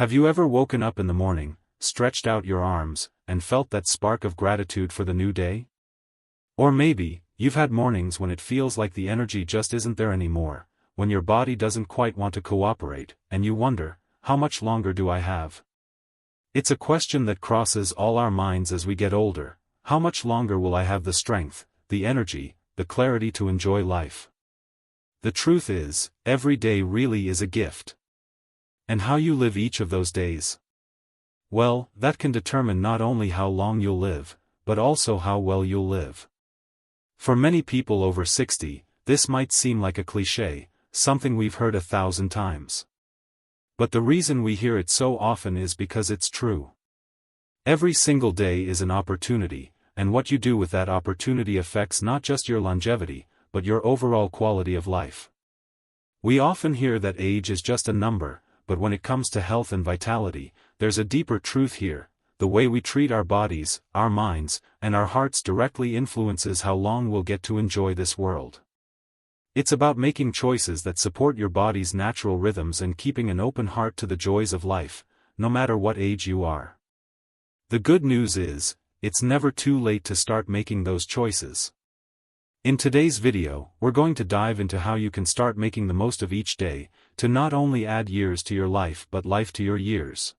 Have you ever woken up in the morning, stretched out your arms, and felt that spark of gratitude for the new day? Or maybe, you've had mornings when it feels like the energy just isn't there anymore, when your body doesn't quite want to cooperate, and you wonder, how much longer do I have? It's a question that crosses all our minds as we get older. How much longer will I have the strength, the energy, the clarity to enjoy life? The truth is, every day really is a gift. And how you live each of those days? Well, that can determine not only how long you'll live, but also how well you'll live. For many people over 60, this might seem like a cliché, something we've heard 1,000 times. But the reason we hear it so often is because it's true. Every single day is an opportunity, and what you do with that opportunity affects not just your longevity, but your overall quality of life. We often hear that age is just a number, but when it comes to health and vitality, there's a deeper truth here. The way we treat our bodies, our minds, and our hearts directly influences how long we'll get to enjoy this world. It's about making choices that support your body's natural rhythms and keeping an open heart to the joys of life, no matter what age you are. The good news is, it's never too late to start making those choices. In today's video, we're going to dive into how you can start making the most of each day, to not only add years to your life but life to your years.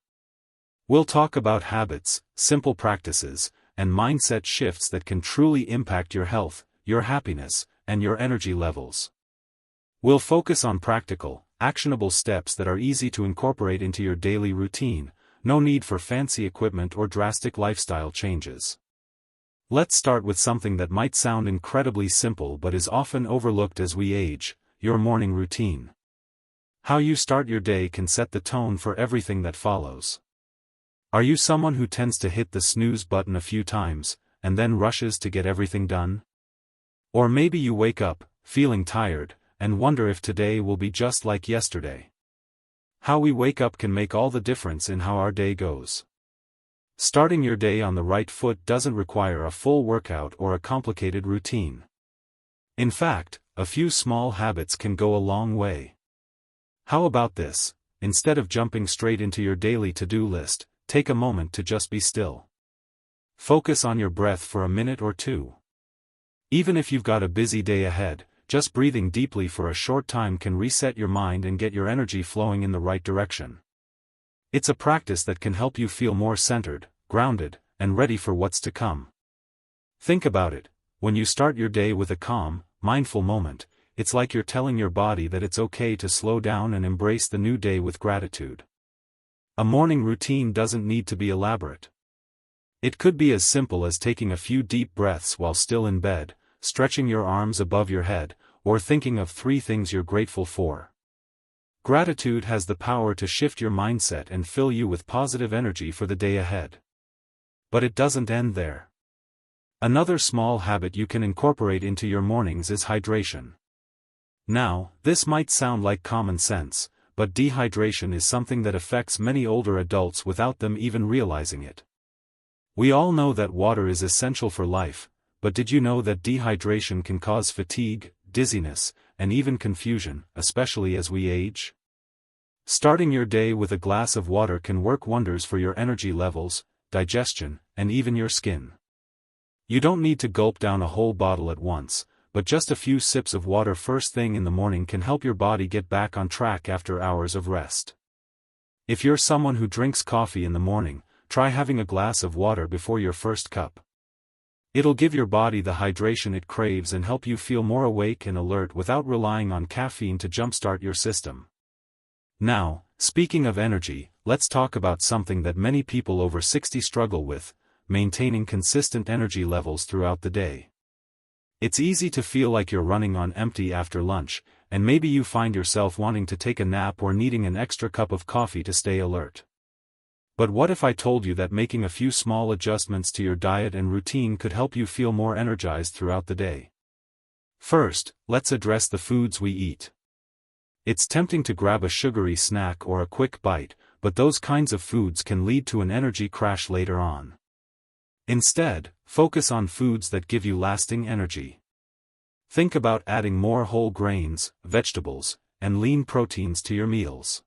We'll talk about habits, simple practices, and mindset shifts that can truly impact your health, your happiness, and your energy levels. We'll focus on practical, actionable steps that are easy to incorporate into your daily routine. No need for fancy equipment or drastic lifestyle changes. Let's start with something that might sound incredibly simple but is often overlooked as we age: your morning routine. How you start your day can set the tone for everything that follows. Are you someone who tends to hit the snooze button a few times, and then rushes to get everything done? Or maybe you wake up, feeling tired, and wonder if today will be just like yesterday. How we wake up can make all the difference in how our day goes. Starting your day on the right foot doesn't require a full workout or a complicated routine. In fact, a few small habits can go a long way. How about this? Instead of jumping straight into your daily to-do list, take a moment to just be still. Focus on your breath for a minute or two. Even if you've got a busy day ahead, just breathing deeply for a short time can reset your mind and get your energy flowing in the right direction. It's a practice that can help you feel more centered, grounded, and ready for what's to come. Think about it: when you start your day with a calm, mindful moment, it's like you're telling your body that it's okay to slow down and embrace the new day with gratitude. A morning routine doesn't need to be elaborate. It could be as simple as taking a few deep breaths while still in bed, stretching your arms above your head, or thinking of 3 things you're grateful for. Gratitude has the power to shift your mindset and fill you with positive energy for the day ahead. But it doesn't end there. Another small habit you can incorporate into your mornings is hydration. Now, this might sound like common sense, but dehydration is something that affects many older adults without them even realizing it. We all know that water is essential for life, but did you know that dehydration can cause fatigue, dizziness, and even confusion, especially as we age? Starting your day with a glass of water can work wonders for your energy levels, digestion, and even your skin. You don't need to gulp down a whole bottle at once, but just a few sips of water first thing in the morning can help your body get back on track after hours of rest. If you're someone who drinks coffee in the morning, try having a glass of water before your first cup. It'll give your body the hydration it craves and help you feel more awake and alert without relying on caffeine to jumpstart your system. Now, speaking of energy, let's talk about something that many people over 60 struggle with: maintaining consistent energy levels throughout the day. It's easy to feel like you're running on empty after lunch, and maybe you find yourself wanting to take a nap or needing an extra cup of coffee to stay alert. But what if I told you that making a few small adjustments to your diet and routine could help you feel more energized throughout the day? First, let's address the foods we eat. It's tempting to grab a sugary snack or a quick bite, but those kinds of foods can lead to an energy crash later on. Instead, focus on foods that give you lasting energy. Think about adding more whole grains, vegetables, and lean proteins to your meals.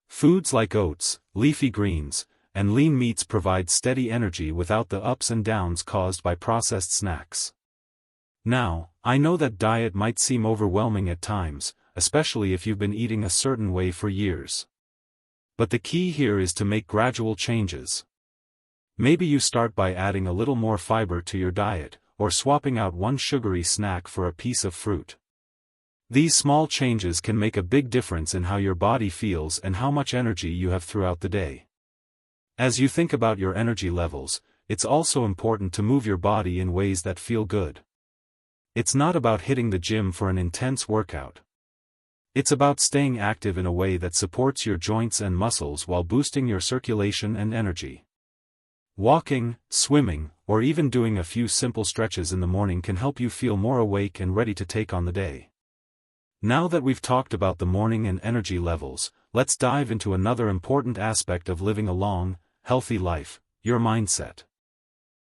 Foods like oats, leafy greens, and lean meats provide steady energy without the ups and downs caused by processed snacks. Now, I know that diet might seem overwhelming at times, especially if you've been eating a certain way for years. But the key here is to make gradual changes. Maybe you start by adding a little more fiber to your diet, or swapping out one sugary snack for a piece of fruit. These small changes can make a big difference in how your body feels and how much energy you have throughout the day. As you think about your energy levels, it's also important to move your body in ways that feel good. It's not about hitting the gym for an intense workout. It's about staying active in a way that supports your joints and muscles while boosting your circulation and energy. Walking, swimming, or even doing a few simple stretches in the morning can help you feel more awake and ready to take on the day. Now that we've talked about the morning and energy levels, let's dive into another important aspect of living a long, healthy life: your mindset.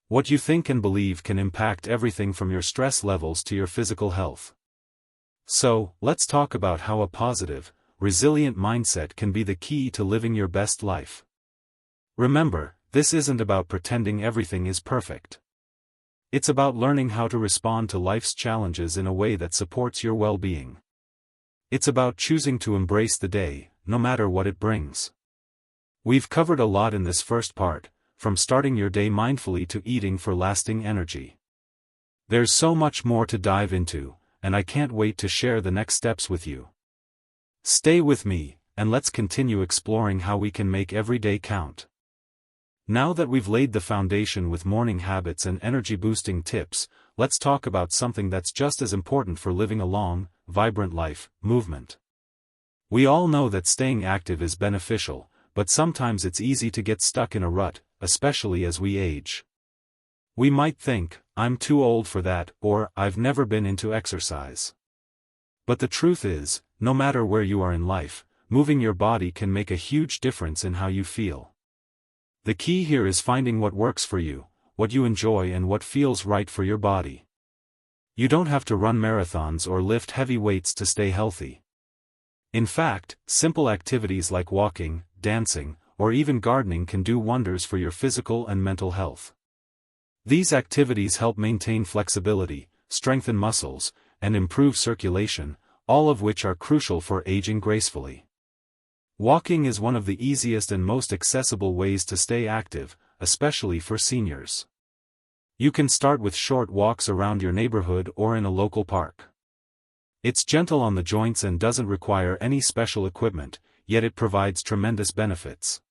What you think and believe can impact everything from your stress levels to your physical health. So, let's talk about how a positive, resilient mindset can be the key to living your best life. Remember, this isn't about pretending everything is perfect. It's about learning how to respond to life's challenges in a way that supports your well-being. It's about choosing to embrace the day, no matter what it brings. We've covered a lot in this first part, from starting your day mindfully to eating for lasting energy. There's so much more to dive into, and I can't wait to share the next steps with you. Stay with me, and let's continue exploring how we can make every day count. Now that we've laid the foundation with morning habits and energy-boosting tips, let's talk about something that's just as important for living a long, vibrant life: movement. We all know that staying active is beneficial, but sometimes it's easy to get stuck in a rut, especially as we age. We might think, "I'm too old for that," or "I've never been into exercise." But the truth is, no matter where you are in life, moving your body can make a huge difference in how you feel. The key here is finding what works for you, what you enjoy, and what feels right for your body. You don't have to run marathons or lift heavy weights to stay healthy. In fact, simple activities like walking, dancing, or even gardening can do wonders for your physical and mental health. These activities help maintain flexibility, strengthen muscles, and improve circulation, all of which are crucial for aging gracefully. Walking is one of the easiest and most accessible ways to stay active, especially for seniors. You can start with short walks around your neighborhood or in a local park. It's gentle on the joints and doesn't require any special equipment, yet it provides tremendous benefits.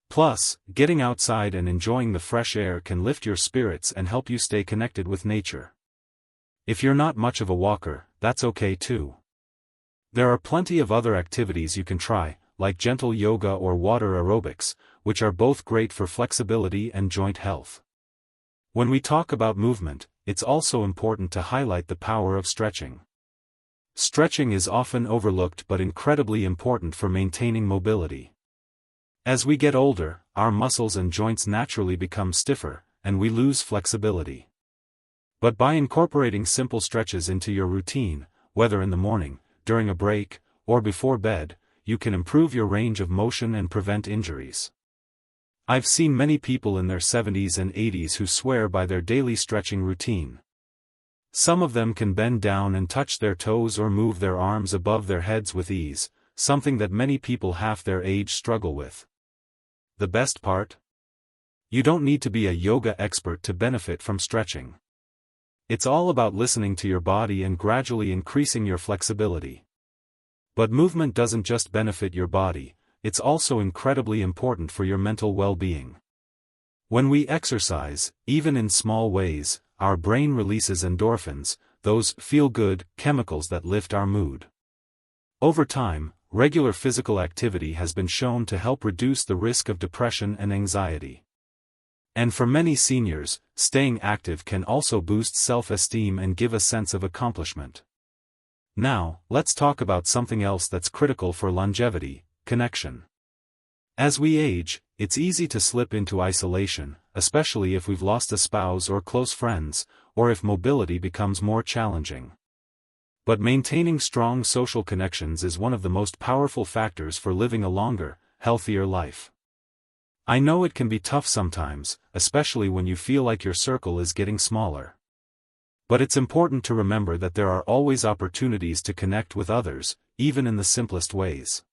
Plus, getting outside and enjoying the fresh air can lift your spirits and help you stay connected with nature. If you're not much of a walker, that's okay too. There are plenty of other activities you can try, like gentle yoga or water aerobics, which are both great for flexibility and joint health. When we talk about movement, it's also important to highlight the power of stretching. Stretching is often overlooked but incredibly important for maintaining mobility. As we get older, our muscles and joints naturally become stiffer, and we lose flexibility. But by incorporating simple stretches into your routine, whether in the morning, during a break, or before bed, you can improve your range of motion and prevent injuries. I've seen many people in their 70s and 80s who swear by their daily stretching routine. Some of them can bend down and touch their toes or move their arms above their heads with ease, something that many people half their age struggle with. The best part? You don't need to be a yoga expert to benefit from stretching. It's all about listening to your body and gradually increasing your flexibility. But movement doesn't just benefit your body, it's also incredibly important for your mental well-being. When we exercise, even in small ways, our brain releases endorphins, those feel-good chemicals that lift our mood. Over time, regular physical activity has been shown to help reduce the risk of depression and anxiety. And for many seniors, staying active can also boost self-esteem and give a sense of accomplishment. Now, let's talk about something else that's critical for longevity: connection. As we age, it's easy to slip into isolation, especially if we've lost a spouse or close friends, or if mobility becomes more challenging. But maintaining strong social connections is one of the most powerful factors for living a longer, healthier life. I know it can be tough sometimes, especially when you feel like your circle is getting smaller. But it's important to remember that there are always opportunities to connect with others, even in the simplest ways.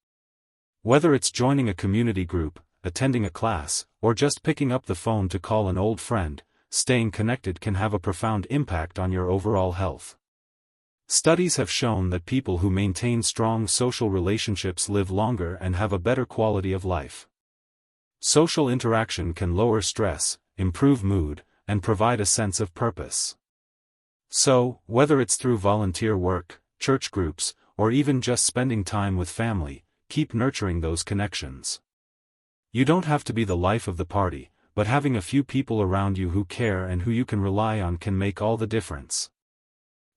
Whether it's joining a community group, attending a class, or just picking up the phone to call an old friend, staying connected can have a profound impact on your overall health. Studies have shown that people who maintain strong social relationships live longer and have a better quality of life. Social interaction can lower stress, improve mood, and provide a sense of purpose. So, whether it's through volunteer work, church groups, or even just spending time with family, keep nurturing those connections. You don't have to be the life of the party, but having a few people around you who care and who you can rely on can make all the difference.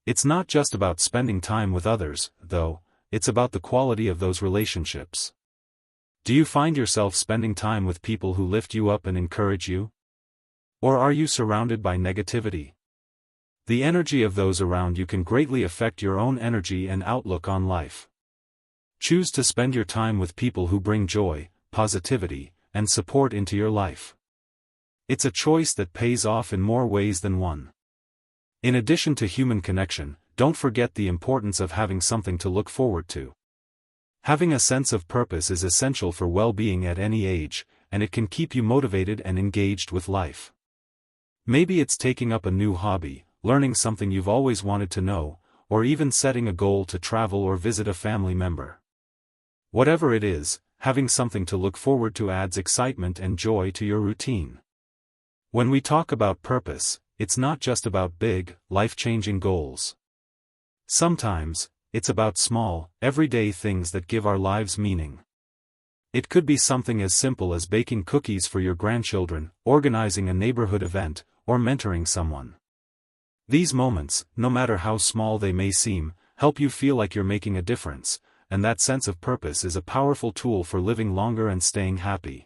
It's not just about spending time with others, though, it's about the quality of those relationships. Do you find yourself spending time with people who lift you up and encourage you? Or are you surrounded by negativity? The energy of those around you can greatly affect your own energy and outlook on life. Choose to spend your time with people who bring joy, positivity, and support into your life. It's a choice that pays off in more ways than one. In addition to human connection, don't forget the importance of having something to look forward to. Having a sense of purpose is essential for well-being at any age, and it can keep you motivated and engaged with life. Maybe it's taking up a new hobby, learning something you've always wanted to know, or even setting a goal to travel or visit a family member. Whatever it is, having something to look forward to adds excitement and joy to your routine. When we talk about purpose, it's not just about big, life-changing goals. Sometimes, it's about small, everyday things that give our lives meaning. It could be something as simple as baking cookies for your grandchildren, organizing a neighborhood event, or mentoring someone. These moments, no matter how small they may seem, help you feel like you're making a difference, and that sense of purpose is a powerful tool for living longer and staying happy.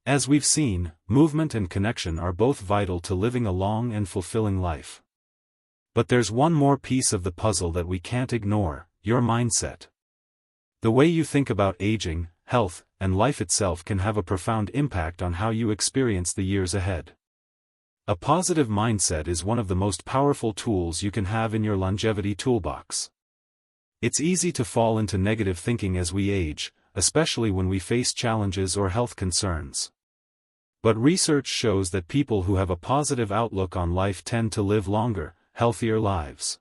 As we've seen, movement and connection are both vital to living a long and fulfilling life. But there's one more piece of the puzzle that we can't ignore: your mindset. The way you think about aging, health, and life itself can have a profound impact on how you experience the years ahead. A positive mindset is one of the most powerful tools you can have in your longevity toolbox. It's easy to fall into negative thinking as we age, especially when we face challenges or health concerns. But research shows that people who have a positive outlook on life tend to live longer, healthier lives.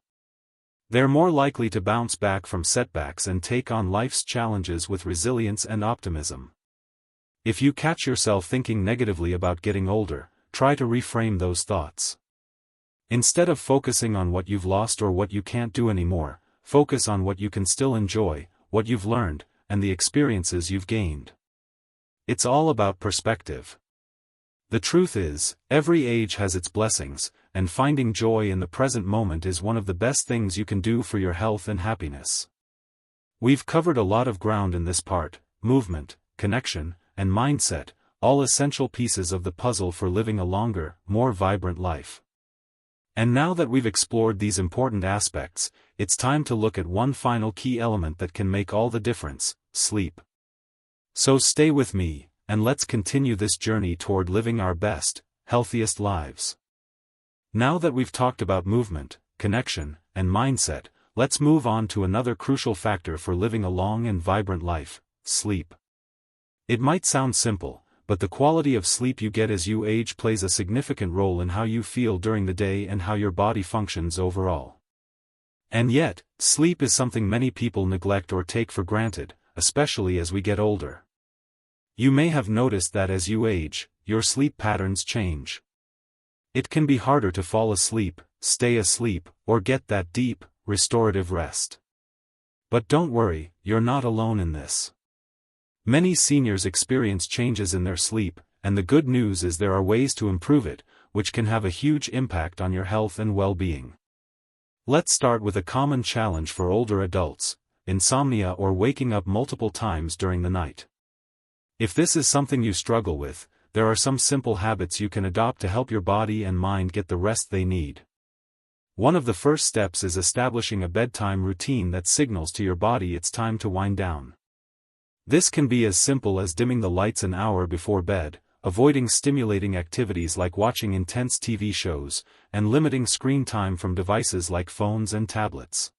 They're more likely to bounce back from setbacks and take on life's challenges with resilience and optimism. If you catch yourself thinking negatively about getting older, try to reframe those thoughts. Instead of focusing on what you've lost or what you can't do anymore, focus on what you can still enjoy, what you've learned, and the experiences you've gained. It's all about perspective. The truth is, every age has its blessings, and finding joy in the present moment is one of the best things you can do for your health and happiness. We've covered a lot of ground in this part: movement, connection, and mindset, all essential pieces of the puzzle for living a longer, more vibrant life. And now that we've explored these important aspects, it's time to look at one final key element that can make all the difference: sleep. So stay with me, and let's continue this journey toward living our best, healthiest lives. Now that we've talked about movement, connection, and mindset, let's move on to another crucial factor for living a long and vibrant life: sleep. It might sound simple, but the quality of sleep you get as you age plays a significant role in how you feel during the day and how your body functions overall. And yet, sleep is something many people neglect or take for granted, especially as we get older. You may have noticed that as you age, your sleep patterns change. It can be harder to fall asleep, stay asleep, or get that deep, restorative rest. But don't worry, you're not alone in this. Many seniors experience changes in their sleep, and the good news is there are ways to improve it, which can have a huge impact on your health and well-being. Let's start with a common challenge for older adults: insomnia or waking up multiple times during the night. If this is something you struggle with, there are some simple habits you can adopt to help your body and mind get the rest they need. One of the first steps is establishing a bedtime routine that signals to your body it's time to wind down. This can be as simple as dimming the lights an hour before bed, avoiding stimulating activities like watching intense TV shows, and limiting screen time from devices like phones and tablets.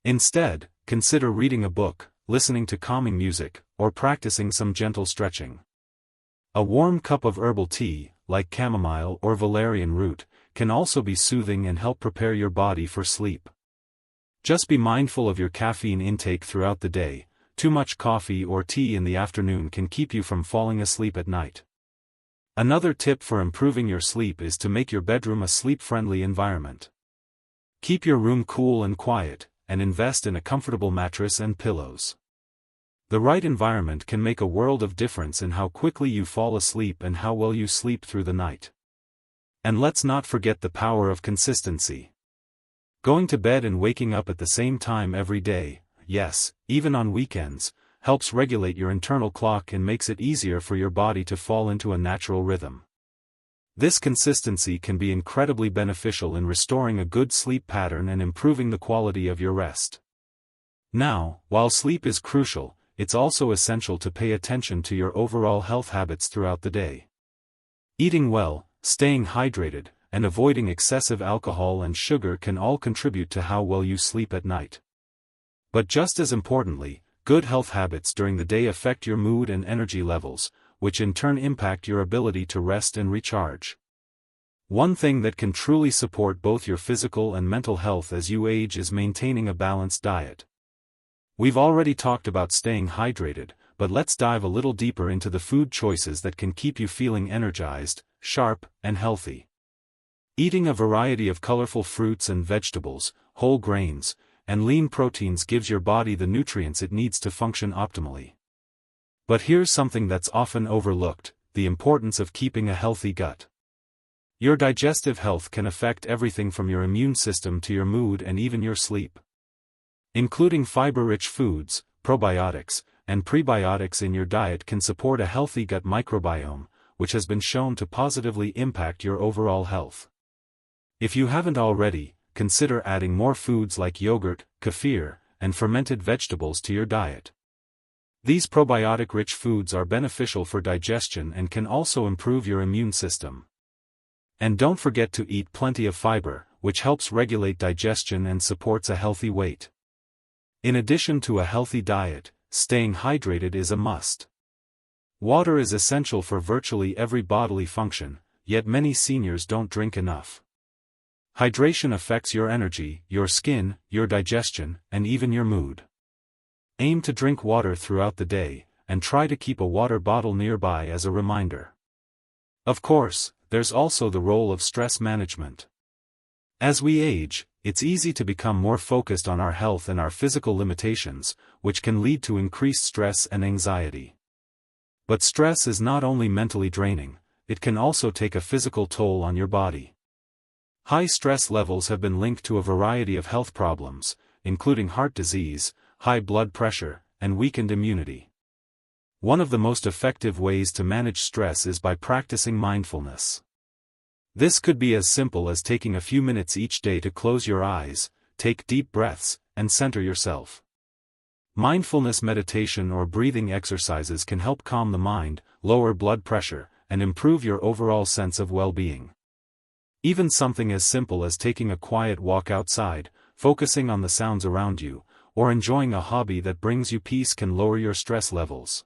Instead, consider reading a book, listening to calming music, or practicing some gentle stretching. A warm cup of herbal tea, like chamomile or valerian root, can also be soothing and help prepare your body for sleep. Just be mindful of your caffeine intake throughout the day. Too much coffee or tea in the afternoon can keep you from falling asleep at night. Another tip for improving your sleep is to make your bedroom a sleep-friendly environment. Keep your room cool and quiet, and invest in a comfortable mattress and pillows. The right environment can make a world of difference in how quickly you fall asleep and how well you sleep through the night. And let's not forget the power of consistency. Going to bed and waking up at the same time every day, yes, even on weekends, helps regulate your internal clock and makes it easier for your body to fall into a natural rhythm. This consistency can be incredibly beneficial in restoring a good sleep pattern and improving the quality of your rest. Now, while sleep is crucial, it's also essential to pay attention to your overall health habits throughout the day. Eating well, staying hydrated, and avoiding excessive alcohol and sugar can all contribute to how well you sleep at night. But just as importantly, good health habits during the day affect your mood and energy levels, which in turn impact your ability to rest and recharge. One thing that can truly support both your physical and mental health as you age is maintaining a balanced diet. We've already talked about staying hydrated, but let's dive a little deeper into the food choices that can keep you feeling energized, sharp, and healthy. Eating a variety of colorful fruits and vegetables, whole grains, and lean proteins gives your body the nutrients it needs to function optimally. But here's something that's often overlooked: the importance of keeping a healthy gut. Your digestive health can affect everything from your immune system to your mood and even your sleep. Including fiber-rich foods, probiotics, and prebiotics in your diet can support a healthy gut microbiome, which has been shown to positively impact your overall health. If you haven't already, consider adding more foods like yogurt, kefir, and fermented vegetables to your diet. These probiotic-rich foods are beneficial for digestion and can also improve your immune system. And don't forget to eat plenty of fiber, which helps regulate digestion and supports a healthy weight. In addition to a healthy diet, staying hydrated is a must. Water is essential for virtually every bodily function, yet many seniors don't drink enough. Hydration affects your energy, your skin, your digestion, and even your mood. Aim to drink water throughout the day, and try to keep a water bottle nearby as a reminder. Of course, there's also the role of stress management. As we age, it's easy to become more focused on our health and our physical limitations, which can lead to increased stress and anxiety. But stress is not only mentally draining, it can also take a physical toll on your body. High stress levels have been linked to a variety of health problems, including heart disease, high blood pressure, and weakened immunity. One of the most effective ways to manage stress is by practicing mindfulness. This could be as simple as taking a few minutes each day to close your eyes, take deep breaths, and center yourself. Mindfulness meditation or breathing exercises can help calm the mind, lower blood pressure, and improve your overall sense of well-being. Even something as simple as taking a quiet walk outside, focusing on the sounds around you, or enjoying a hobby that brings you peace can lower your stress levels.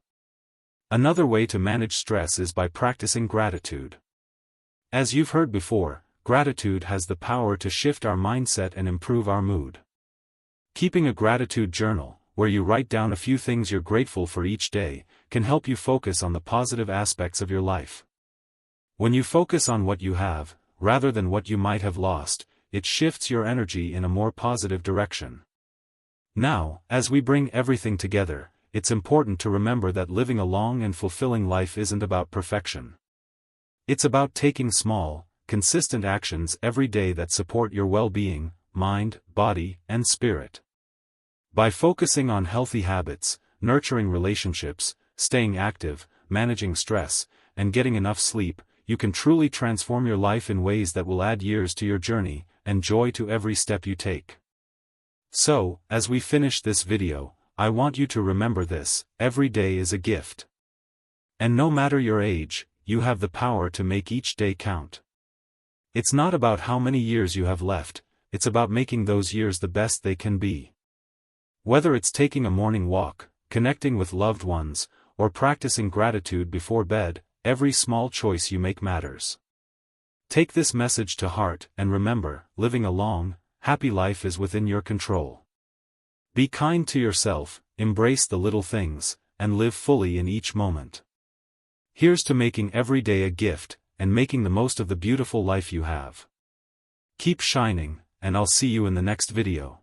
Another way to manage stress is by practicing gratitude. As you've heard before, gratitude has the power to shift our mindset and improve our mood. Keeping a gratitude journal, where you write down a few things you're grateful for each day, can help you focus on the positive aspects of your life. When you focus on what you have, rather than what you might have lost, it shifts your energy in a more positive direction. Now, as we bring everything together, it's important to remember that living a long and fulfilling life isn't about perfection. It's about taking small, consistent actions every day that support your well-being, mind, body, and spirit. By focusing on healthy habits, nurturing relationships, staying active, managing stress, and getting enough sleep, you can truly transform your life in ways that will add years to your journey, and joy to every step you take. So, as we finish this video, I want you to remember this: every day is a gift. And no matter your age, you have the power to make each day count. It's not about how many years you have left, it's about making those years the best they can be. Whether it's taking a morning walk, connecting with loved ones, or practicing gratitude before bed, every small choice you make matters. Take this message to heart and remember, living a long, happy life is within your control. Be kind to yourself, embrace the little things, and live fully in each moment. Here's to making every day a gift, and making the most of the beautiful life you have. Keep shining, and I'll see you in the next video.